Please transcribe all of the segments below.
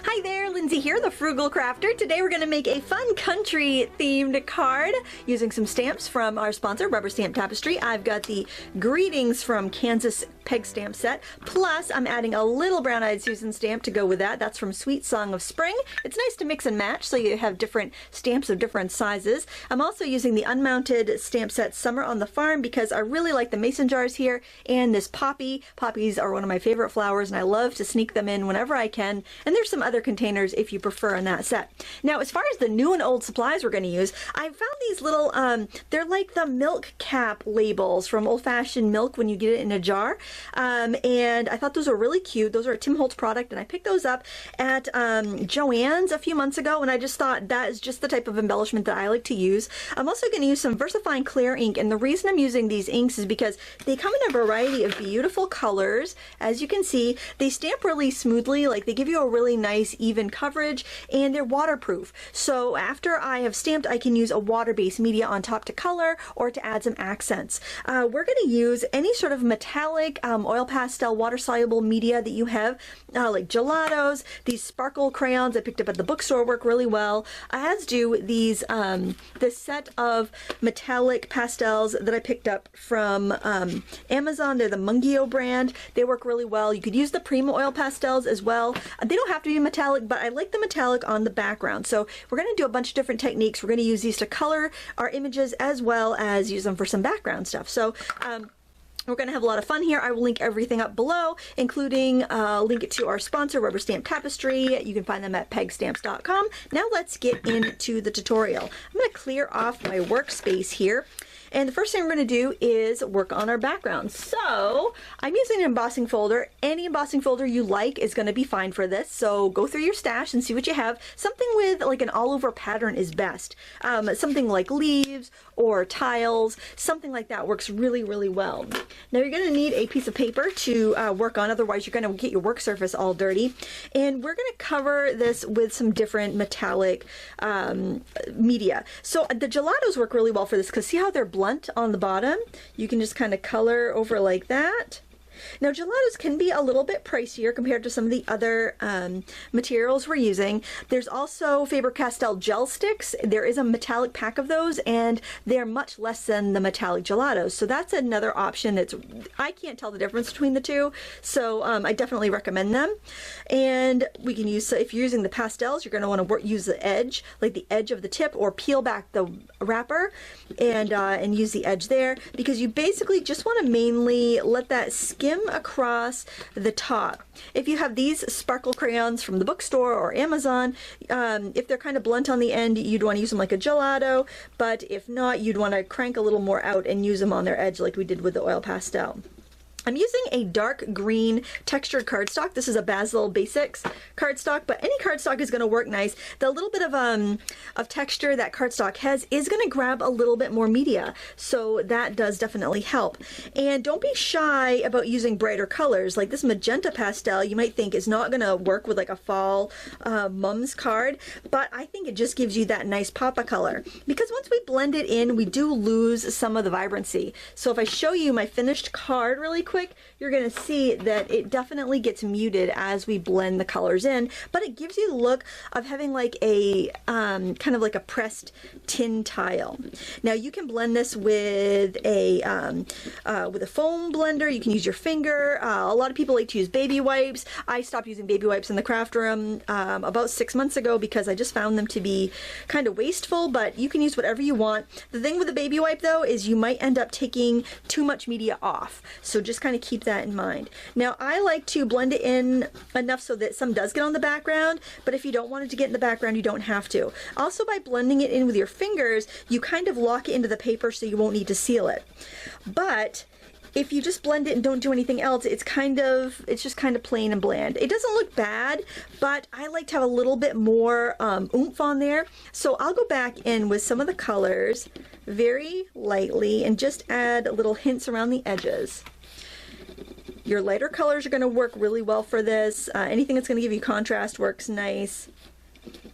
Hi there, Lindsay here, the Frugal Crafter. Today we're going to make a fun country themed card using some stamps from our sponsor, Rubber Stamp Tapestry. I've got the Greetings from Kansas peg stamp set, plus I'm adding a little Brown Eyed Susan stamp to go with that. That's from Sweet Song of Spring. It's nice to mix and match so you have different stamps of different sizes. I'm also using the unmounted stamp set Summer on the Farm because I really like the mason jars here and this poppy. Poppies are one of my favorite flowers and I love to sneak them in whenever I can. And there's some other containers if you prefer in that set. Now, as far as the new and old supplies we're going to use, I found these little, they're like the milk cap labels from Old Fashioned Milk when you get it in a jar. And I thought those were really cute. Those are a Tim Holtz product, and I picked those up at Joann's a few months ago, and I just thought that is just the type of embellishment that I like to use. I'm also going to use some Versafine Clear Ink, and the reason I'm using these inks is because they come in a variety of beautiful colors. As you can see, they stamp really smoothly, like they give you a really nice even coverage, and they're waterproof. So after I have stamped, I can use a water-based media on top to color or to add some accents. We're going to use any sort of metallic oil pastel water-soluble media that you have, like gelatos. These sparkle crayons I picked up at the bookstore work really well, as do these this set of metallic pastels that I picked up from Amazon. They're the Mungio brand. They work really well. You could use the Prima oil pastels as well. They don't have to be metallic, but I like the metallic on the background. So we're going to do a bunch of different techniques. We're going to use these to color our images as well as use them for some background stuff. So we're going to have a lot of fun here. I will link everything up below, including link it to our sponsor, Rubber Stamp Tapestry. You can find them at pegstamps.com. Now let's get into the tutorial. I'm going to clear off my workspace here. And the first thing we're going to do is work on our background. So I'm using an embossing folder. Any embossing folder you like is going to be fine for this. So go through your stash and see what you have. Something with like an all over pattern is best. Something like leaves or tiles, something like that works really, really well. Now you're going to need a piece of paper to work on, otherwise you're going to get your work surface all dirty. And we're going to cover this with some different metallic media. So the gelatos work really well for this because see how they're blunt on the bottom? You can just kind of color over like that. Now gelatos can be a little bit pricier compared to some of the other materials we're using. There's also Faber Castell gel sticks. There is a metallic pack of those and they're much less than the metallic gelatos. So that's another option. I can't tell the difference between the two, so I definitely recommend them. And we can use, so if you're using the pastels, you're going to want to use the edge, like the edge of the tip, or peel back the wrapper and use the edge there, because you basically just want to mainly let that skim across the top. If you have these sparkle crayons from the bookstore or Amazon, if they're kind of blunt on the end, you'd want to use them like a gelato, but if not, you'd want to crank a little more out and use them on their edge like we did with the oil pastel. I'm using a dark green textured cardstock. This is a Basil Basics cardstock, but any cardstock is going to work nice. The little bit of texture that cardstock has is going to grab a little bit more media, so that does definitely help. And don't be shy about using brighter colors. Like this magenta pastel, you might think is not going to work with like a fall mom's card, but I think it just gives you that nice pop of color. Because once we blend it in, we do lose some of the vibrancy. So if I show you my finished card really quick, you're going to see that it definitely gets muted as we blend the colors in, but it gives you the look of having like a kind of like a pressed tin tile. Now you can blend this with a foam blender. You can use your finger. A lot of people like to use baby wipes. I stopped using baby wipes in the craft room about 6 months ago because I just found them to be kind of wasteful, but you can use whatever you want. The thing with the baby wipe though is you might end up taking too much media off, so just kind of keep that in mind. Now I like to blend it in enough so that some does get on the background, but if you don't want it to get in the background, you don't have to. Also, by blending it in with your fingers, you kind of lock it into the paper so you won't need to seal it. But if you just blend it and don't do anything else, it's just kind of plain and bland. It doesn't look bad, but I like to have a little bit more oomph on there. So I'll go back in with some of the colors very lightly and just add little hints around the edges. Your lighter colors are going to work really well for this. Anything that's going to give you contrast works nice.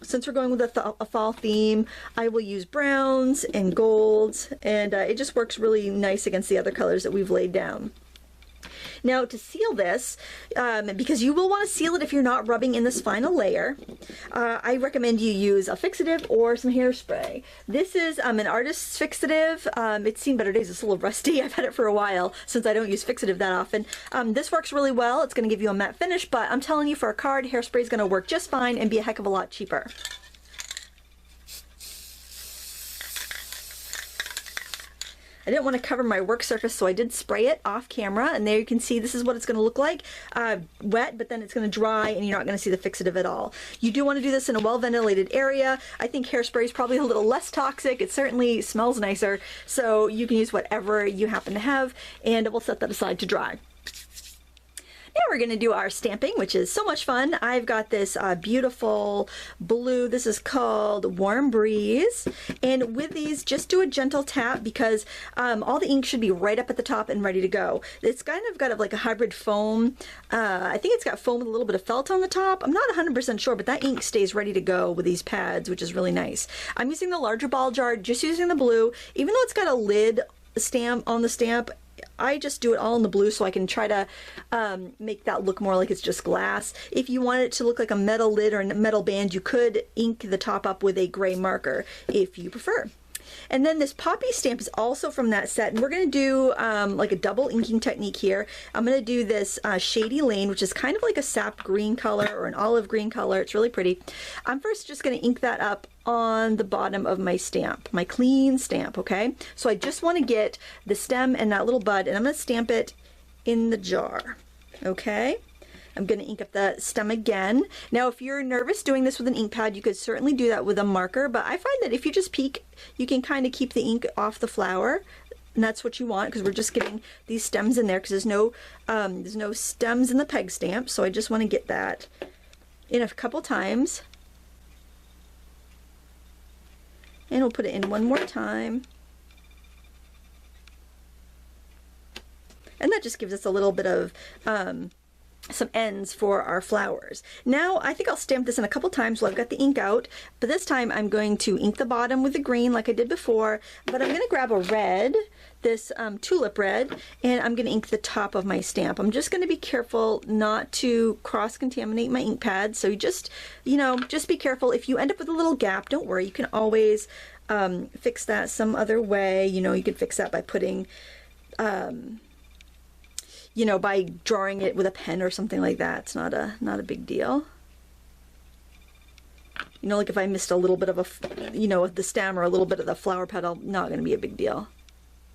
Since we're going with a fall theme, I will use browns and golds, and it just works really nice against the other colors that we've laid down. Now to seal this, because you will want to seal it if you're not rubbing in this final layer, I recommend you use a fixative or some hairspray. This is an artist's fixative. It's seen better days. It's a little rusty. I've had it for a while since I don't use fixative that often. This works really well. It's going to give you a matte finish, but I'm telling you, for a card, hairspray is going to work just fine and be a heck of a lot cheaper. I didn't want to cover my work surface, so I did spray it off camera, and there you can see this is what it's going to look like. Wet, but then it's going to dry, and you're not going to see the fixative at all. You do want to do this in a well-ventilated area. I think hairspray is probably a little less toxic. It certainly smells nicer, so you can use whatever you happen to have, and we'll set that aside to dry. Now we're going to do our stamping, which is so much fun. I've got this beautiful blue. This is called Warm Breeze. And with these, just do a gentle tap, because all the ink should be right up at the top and ready to go. It's kind of got like a hybrid foam. I think it's got foam with a little bit of felt on the top. I'm not 100% sure, but that ink stays ready to go with these pads, which is really nice. I'm using the larger ball jar, just using the blue. Even though it's got a lid stamp on the stamp, I just do it all in the blue so I can try to make that look more like it's just glass. If you want it to look like a metal lid or a metal band, you could ink the top up with a gray marker if you prefer. And then this poppy stamp is also from that set, and we're going to do like a double inking technique here. I'm going to do this Shady Lane, which is kind of like a sap green color or an olive green color. It's really pretty. I'm first just going to ink that up on the bottom of my stamp, my clean stamp, okay? So I just want to get the stem and that little bud, and I'm going to stamp it in the jar, okay? I'm going to ink up the stem again. Now, if you're nervous doing this with an ink pad, you could certainly do that with a marker, but I find that if you just peek, you can kind of keep the ink off the flower, and that's what you want, because we're just getting these stems in there, because there's no stems in the peg stamp, so I just want to get that in a couple times. And we'll put it in one more time. And that just gives us a little bit of some ends for our flowers. Now I think I'll stamp this in a couple times while I've got the ink out, but this time I'm going to ink the bottom with the green like I did before, but I'm going to grab a red, this tulip red, and I'm going to ink the top of my stamp. I'm just going to be careful not to cross-contaminate my ink pad, so you just be careful. If you end up with a little gap, don't worry, you can always fix that some other way. You could fix that by putting by drawing it with a pen or something like that. It's not a big deal. Like if I missed a little bit of the stem or a little bit of the flower petal, not going to be a big deal.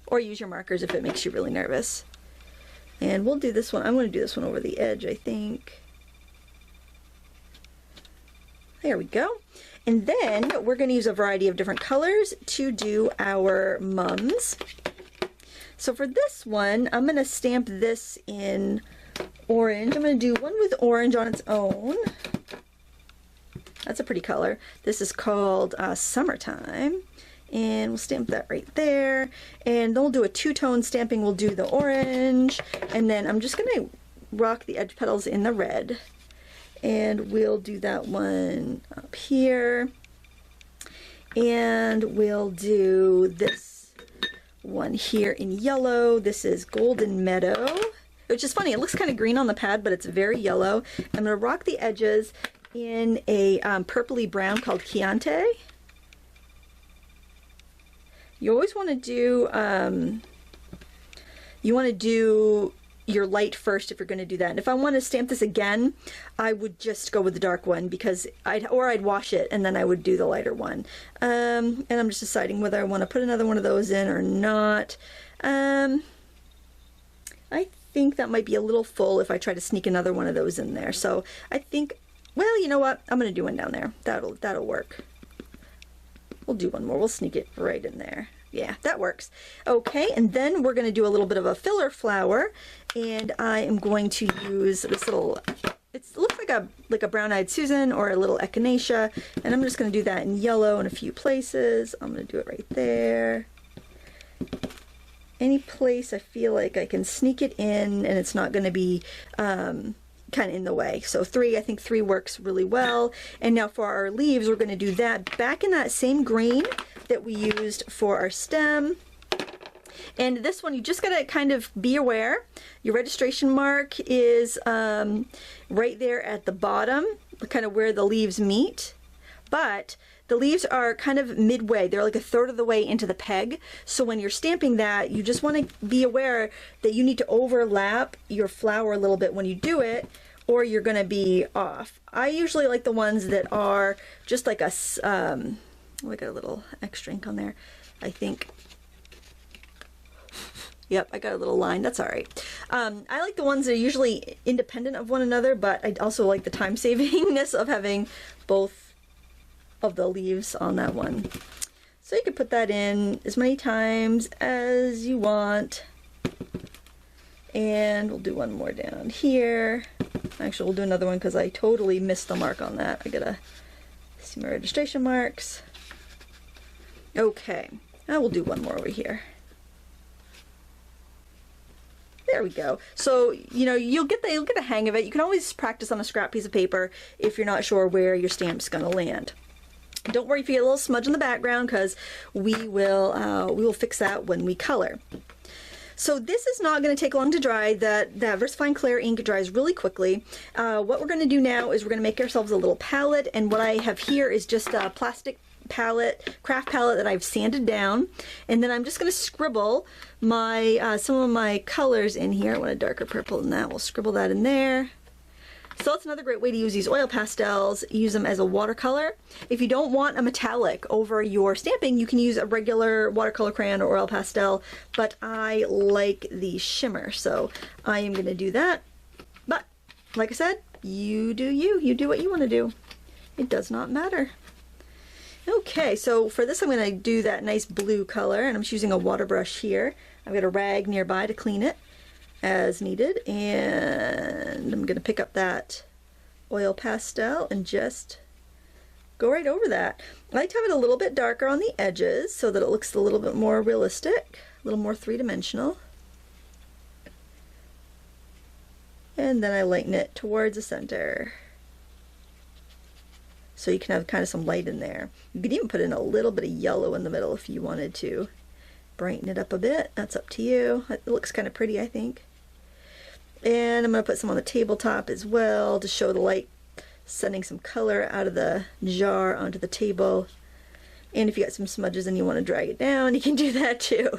Or use your markers if it makes you really nervous. And we'll do this one. I'm going to do this one over the edge, I think. There we go. And then we're going to use a variety of different colors to do our mums. So for this one, I'm going to stamp this in orange. I'm going to do one with orange on its own. That's a pretty color. This is called Summertime. And we'll stamp that right there. And then we'll do a two-tone stamping. We'll do the orange. And then I'm just going to rock the edge petals in the red. And we'll do that one up here. And we'll do this one here in yellow. This is Golden Meadow, which is funny. It looks kind of green on the pad, but it's very yellow. I'm going to rock the edges in a purpley brown called Chianti. You always want to do your light first if you're going to do that. And if I want to stamp this again, I would just go with the dark one, because I'd wash it and then I would do the lighter one. And I'm just deciding whether I want to put another one of those in or not. I think that might be a little full if I try to sneak another one of those in there. So I think, well, you know what? I'm going to do one down there. That'll work. We'll do one more. We'll sneak it right in there. Yeah, that works. Okay, and then we're going to do a little bit of a filler flower, and I am going to use this little, it looks like a brown-eyed Susan or a little echinacea, and I'm just going to do that in yellow in a few places. I'm going to do it right there. Any place I feel like I can sneak it in and it's not going to be kind of in the way. So I think three works really well. And now for our leaves, we're going to do that back in that same green that we used for our stem. And this one, you just gotta kind of be aware. Your registration mark is right there at the bottom, kind of where the leaves meet. But the leaves are kind of midway. They're like a third of the way into the peg. So when you're stamping that, you just want to be aware that you need to overlap your flower a little bit when you do it, or you're going to be off. I usually like the ones that are just like a, oh, I got a little extra ink on there, I think. Yep, I got a little line. That's all right. I like the ones that are usually independent of one another, but I also like the time savingness of having both of the leaves on that one. So you can put that in as many times as you want. And we'll do one more down here. Actually, we'll do another one because I totally missed the mark on that. I gotta see my registration marks. Okay, I will do one more over here. There we go. So, you know, you'll get the hang of it. You can always practice on a scrap piece of paper if you're not sure where your stamp's gonna land. Don't worry if you get a little smudge in the background, because we will fix that when we color. So this is not going to take long to dry. That Versafine Clear ink dries really quickly. What we're going to do now is we're going to make ourselves a little palette, and what I have here is just a plastic palette, craft palette that I've sanded down, and then I'm just going to scribble my some of my colors in here. I want a darker purple than that. We'll scribble that in there. So that's another great way to use these oil pastels. Use them as a watercolor. If you don't want a metallic over your stamping, you can use a regular watercolor crayon or oil pastel, but I like the shimmer, so I am going to do that. But like I said, you do you. You do what you want to do. It does not matter. Okay, so for this I'm going to do that nice blue color, and I'm just using a water brush here. I've got a rag nearby to clean it as needed, and I'm going to pick up that oil pastel and just go right over that. I like to have it a little bit darker on the edges so that it looks a little bit more realistic, a little more three-dimensional. And then I lighten it towards the center, so you can have kind of some light in there. You could even put in a little bit of yellow in the middle if you wanted to brighten it up a bit. That's up to you. It looks kind of pretty, I think. And I'm going to put some on the tabletop as well to show the light sending some color out of the jar onto the table. And if you got some smudges and you want to drag it down, you can do that too.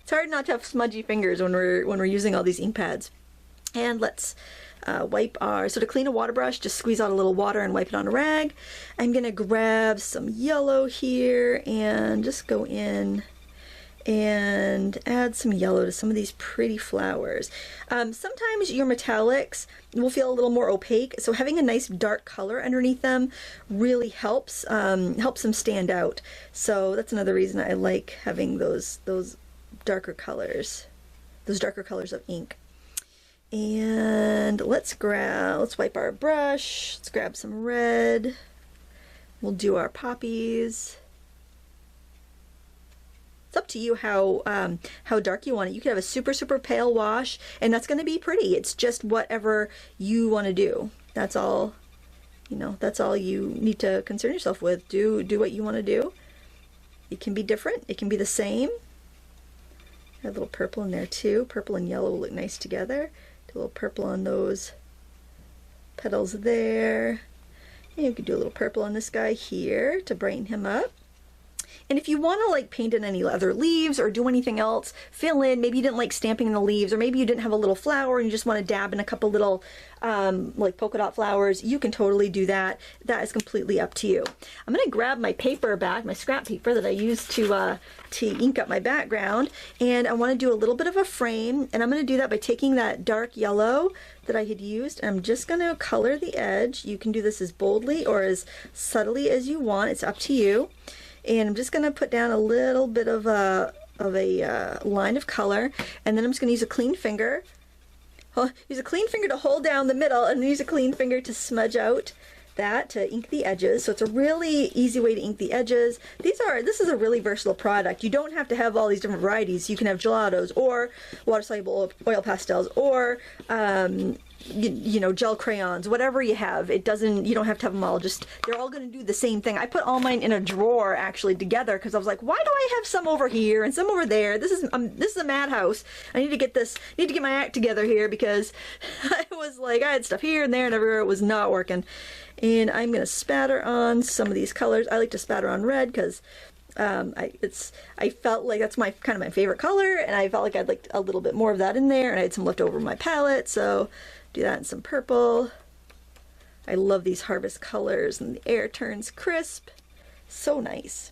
It's hard not to have smudgy fingers when we're using all these ink pads. And let's wipe so to clean a water brush, just squeeze out a little water and wipe it on a rag. I'm going to grab some yellow here and just go in and add some yellow to some of these pretty flowers. Sometimes your metallics will feel a little more opaque, so having a nice dark color underneath them really helps them stand out. So that's another reason I like having those darker colors, of ink. And let's wipe our brush. Let's grab some red. We'll do our poppies. It's up to you how dark you want it. You could have a super, super pale wash, and that's going to be pretty. It's just whatever you want to do. That's all, that's all you need to concern yourself with. Do what you want to do. It can be different. It can be the same. Add a little purple in there too. Purple and yellow will look nice together. Do a little purple on those petals there. And you could do a little purple on this guy here to brighten him up. And if you want to like paint in any other leaves or do anything else, fill in. Maybe you didn't like stamping in the leaves, or maybe you didn't have a little flower and you just want to dab in a couple little like polka dot flowers. You can totally do that. That is completely up to you. I'm going to grab my paper back, my scrap paper that I used to ink up my background, and I want to do a little bit of a frame, and I'm going to do that by taking that dark yellow that I had used, and I'm just going to color the edge. You can do this as boldly or as subtly as you want. It's up to you. And I'm just going to put down a little bit of a line of color, and then I'm just going to use a clean finger. Use a clean finger to hold down the middle, and then use a clean finger to smudge out that, to ink the edges. So it's a really easy way to ink the edges. This is a really versatile product. You don't have to have all these different varieties. You can have gelatos or water-soluble oil pastels or you know, gel crayons, whatever you have. It doesn't, you don't have to have them all, just, they're all going to do the same thing. I put all mine in a drawer actually together because I was like, why do I have some over here and some over there? This is a madhouse. I need to get my act together here because I was like, I had stuff here and there and everywhere. It was not working. And I'm going to spatter on some of these colors. I like to spatter on red because I felt like that's my kind of my favorite color, and I felt like I'd like a little bit more of that in there, and I had some left over in my palette, so do that in some purple. I love these harvest colors, and the air turns crisp. So nice.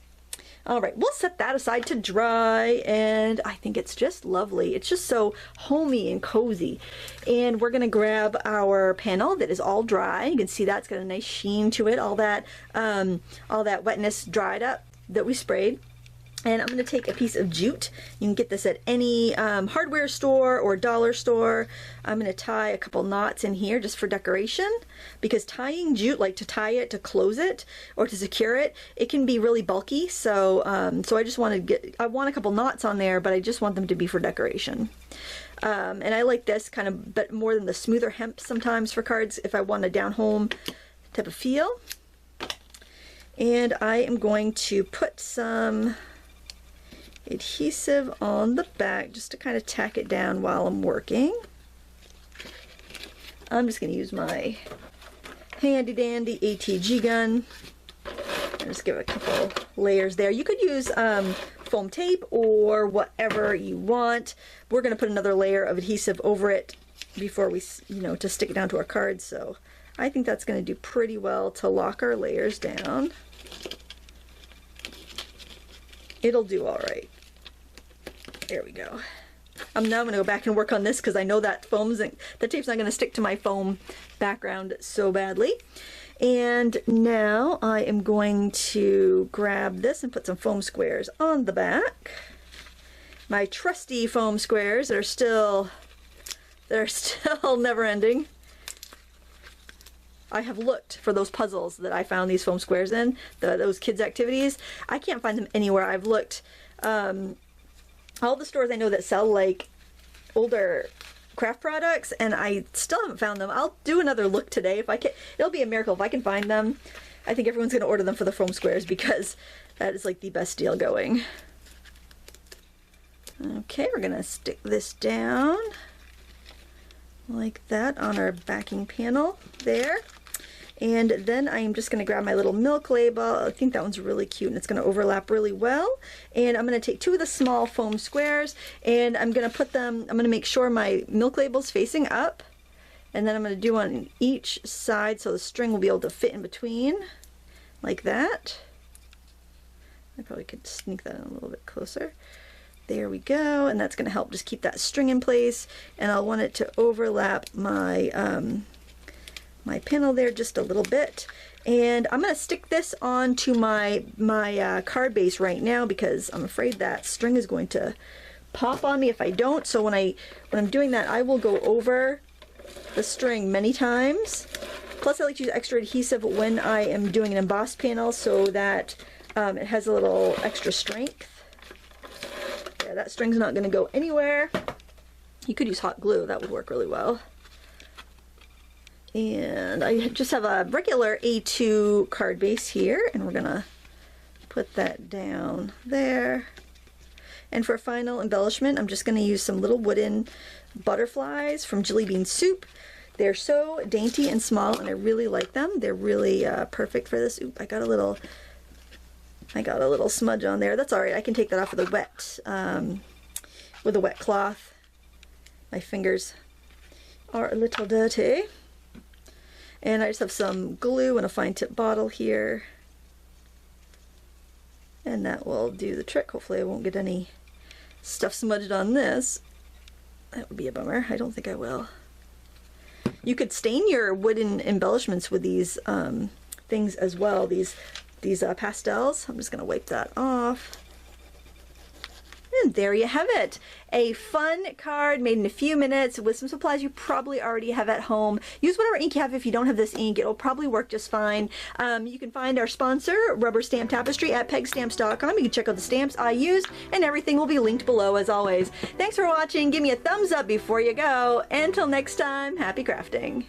All right, we'll set that aside to dry, and I think it's just lovely. It's just so homey and cozy. And we're gonna grab our panel that is all dry. You can see that's got a nice sheen to it. All that wetness dried up that we sprayed. And I'm going to take a piece of jute. You can get this at any hardware store or dollar store. I'm going to tie a couple knots in here just for decoration, because tying jute, like to tie it, to close it, or to secure it, it can be really bulky. So so I just want to I want a couple knots on there, but I just want them to be for decoration. And I like this kind of, but more than the smoother hemp sometimes for cards if I want a down home type of feel. And I am going to put some adhesive on the back just to kind of tack it down while I'm working. I'm just going to use my handy dandy ATG gun and just give it a couple layers there. You could use foam tape or whatever you want. We're going to put another layer of adhesive over it before we, you know, to stick it down to our cards. So I think that's going to do pretty well to lock our layers down. It'll do all right. There we go. Now I'm going to go back and work on this because I know that that tape's not going to stick to my foam background so badly. And now I am going to grab this and put some foam squares on the back. My trusty foam squares that are still never ending. I have looked for those puzzles that I found these foam squares in, those kids' activities. I can't find them anywhere. I've looked, all the stores I know that sell like older craft products, and I still haven't found them. I'll do another look today if I can. It'll be a miracle if I can find them. I think everyone's going to order them for the foam squares because that is like the best deal going. Okay, we're going to stick this down like that on our backing panel there. And then I'm just going to grab my little milk label. I think that one's really cute and it's going to overlap really well. And I'm going to take two of the small foam squares and I'm going to put them, I'm going to make sure my milk label's facing up. And then I'm going to do one on each side so the string will be able to fit in between like that. I probably could sneak that in a little bit closer. There we go, and that's going to help just keep that string in place. And I'll want it to overlap my my panel there just a little bit. And I'm going to stick this onto my card base right now because I'm afraid that string is going to pop on me if I don't. So when I'm doing that, I will go over the string many times. Plus, I like to use extra adhesive when I am doing an embossed panel so that it has a little extra strength. Yeah, that string's not going to go anywhere. You could use hot glue, that would work really well. And I just have a regular A2 card base here, and we're going to put that down there. And for final embellishment, I'm just going to use some little wooden butterflies from Jelly Bean Soup. They're so dainty and small, and I really like them. They're really perfect for this. Oop, I got a little smudge on there. That's all right. I can take that off with a wet cloth. My fingers are a little dirty. And I just have some glue and a fine tip bottle here. And that will do the trick. Hopefully I won't get any stuff smudged on this. That would be a bummer. I don't think I will. You could stain your wooden embellishments with these things as well. These pastels. I'm just going to wipe that off. And there you have it. A fun card made in a few minutes with some supplies you probably already have at home. Use whatever ink you have. If you don't have this ink, it'll probably work just fine. You can find our sponsor, Rubber Stamp Tapestry, at pegstamps.com. You can check out the stamps I used, and everything will be linked below as always. Thanks for watching. Give me a thumbs up before you go. Until next time, happy crafting.